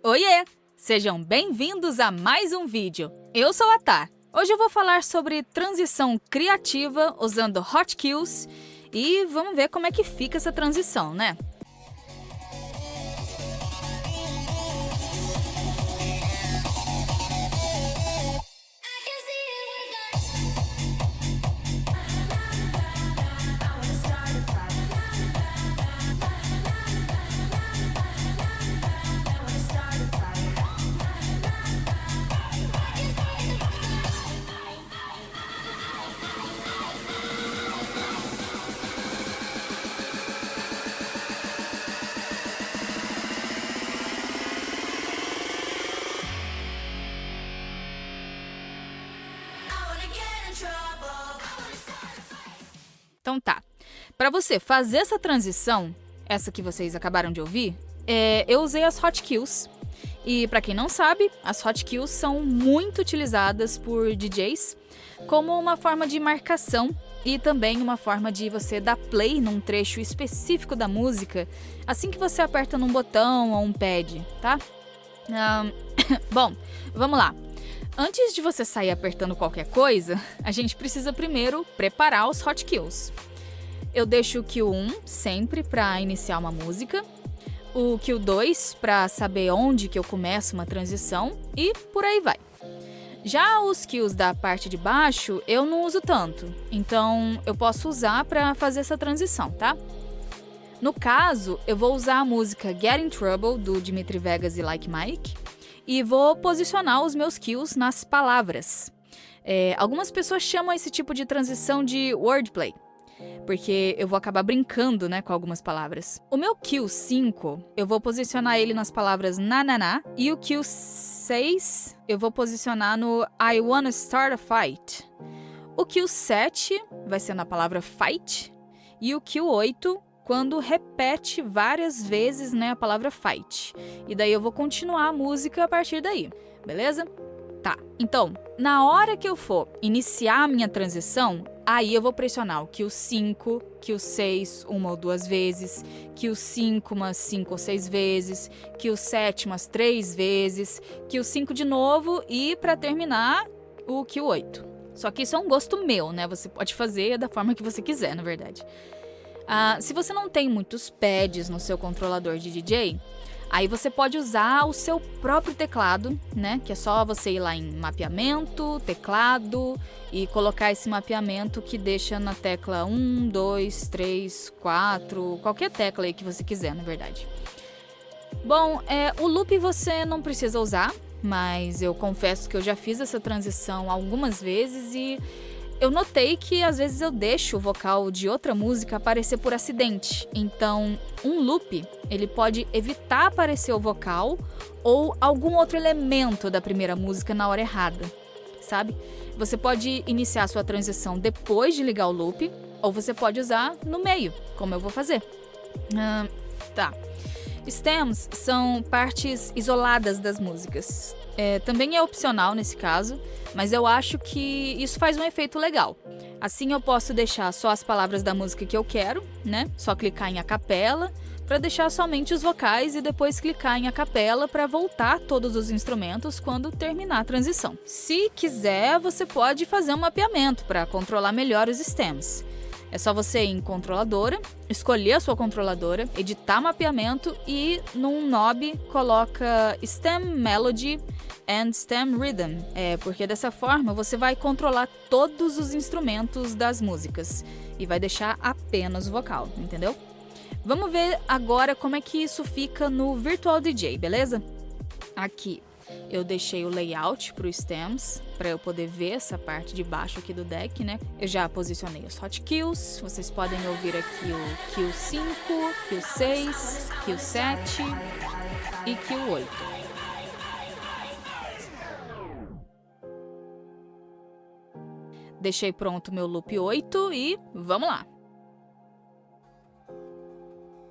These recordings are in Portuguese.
Oiê! Sejam bem-vindos a mais um vídeo. Eu sou a Tá. Hoje eu vou falar sobre transição criativa usando hotkeys e vamos ver como é que fica essa transição, né? Então tá, para você fazer essa transição, essa que vocês acabaram de ouvir, eu usei as hotkeys. E para quem não sabe, as hotkeys são muito utilizadas por DJs como uma forma de marcação e também uma forma de você dar play num trecho específico da música assim que você aperta num botão ou um pad, tá? Bom, vamos lá. Antes de você sair apertando qualquer coisa, a gente precisa primeiro preparar os hotkeys. Eu deixo o cue 1 sempre para iniciar uma música, o cue 2 para saber onde que eu começo uma transição e por aí vai. Já os cues da parte de baixo eu não uso tanto, então eu posso usar para fazer essa transição, tá? No caso, eu vou usar a música Get in Trouble do Dimitri Vegas e Like Mike e vou posicionar os meus cues nas palavras. Algumas pessoas chamam esse tipo de transição de wordplay, porque eu vou acabar brincando, né, com algumas palavras. O meu cue 5, eu vou posicionar ele nas palavras na, e o cue 6 eu vou posicionar no I wanna start a fight. O cue 7 vai ser na palavra fight e o cue 8 quando repete várias vezes, né, a palavra fight. E daí eu vou continuar a música a partir daí, beleza? Tá, então, na hora que eu for iniciar a minha transição, aí eu vou pressionar o cue 5, cue 6 uma ou duas vezes, cue 5 umas 5 ou 6 vezes, cue 7 umas 3 vezes, cue 5 de novo e para terminar o cue 8. Só que isso é um gosto meu, né? Você pode fazer da forma que você quiser, na verdade. Se você não tem muitos pads no seu controlador de DJ, aí você pode usar o seu próprio teclado, né? Que é só você ir lá em mapeamento, teclado e colocar esse mapeamento que deixa na tecla 1, 2, 3, 4, qualquer tecla aí que você quiser, na verdade. Bom, o loop você não precisa usar, mas eu confesso que eu já fiz essa transição algumas vezes e eu notei que às vezes eu deixo o vocal de outra música aparecer por acidente. Então, um loop, ele pode evitar aparecer o vocal ou algum outro elemento da primeira música na hora errada, sabe? Você pode iniciar a sua transição depois de ligar o loop, ou você pode usar no meio, como eu vou fazer. Tá. Stems são partes isoladas das músicas. Também é opcional nesse caso, mas eu acho que isso faz um efeito legal. Assim eu posso deixar só as palavras da música que eu quero, né? Só clicar em acapela para deixar somente os vocais e depois clicar em acapela para voltar todos os instrumentos quando terminar a transição. Se quiser, você pode fazer um mapeamento para controlar melhor os stems. É só você ir em controladora, escolher a sua controladora, editar mapeamento e num knob coloca Stem Melody and Stem Rhythm. Porque dessa forma você vai controlar todos os instrumentos das músicas e vai deixar apenas o vocal, entendeu? Vamos ver agora como é que isso fica no Virtual DJ, beleza? Aqui eu deixei o layout para os stems, para eu poder ver essa parte de baixo aqui do deck, né? Eu já posicionei os hotkeys, vocês podem ouvir aqui o cue 5, cue 6, cue 7 e cue 8. Deixei pronto meu loop 8 e vamos lá.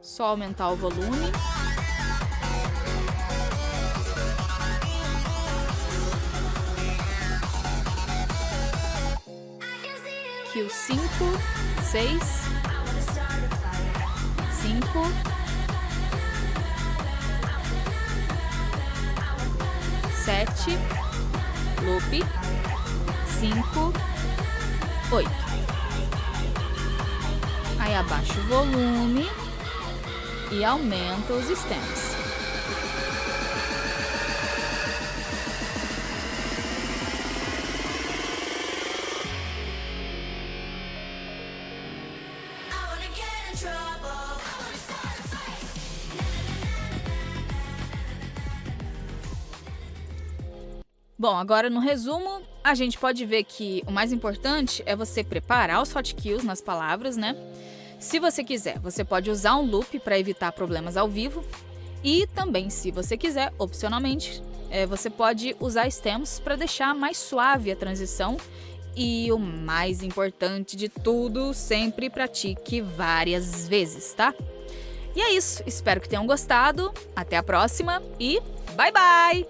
Só aumentar o volume. Cue 5, 6, 5, 7, loop, 5, 8. Aí abaixa o volume e aumenta os stems. Bom, agora no resumo, a gente pode ver que o mais importante é você preparar os hotkeys nas palavras, né? Se você quiser, você pode usar um loop para evitar problemas ao vivo. E também, se você quiser, opcionalmente, você pode usar stems para deixar mais suave a transição. E o mais importante de tudo, sempre pratique várias vezes, tá? E é isso, espero que tenham gostado. Até a próxima e bye bye!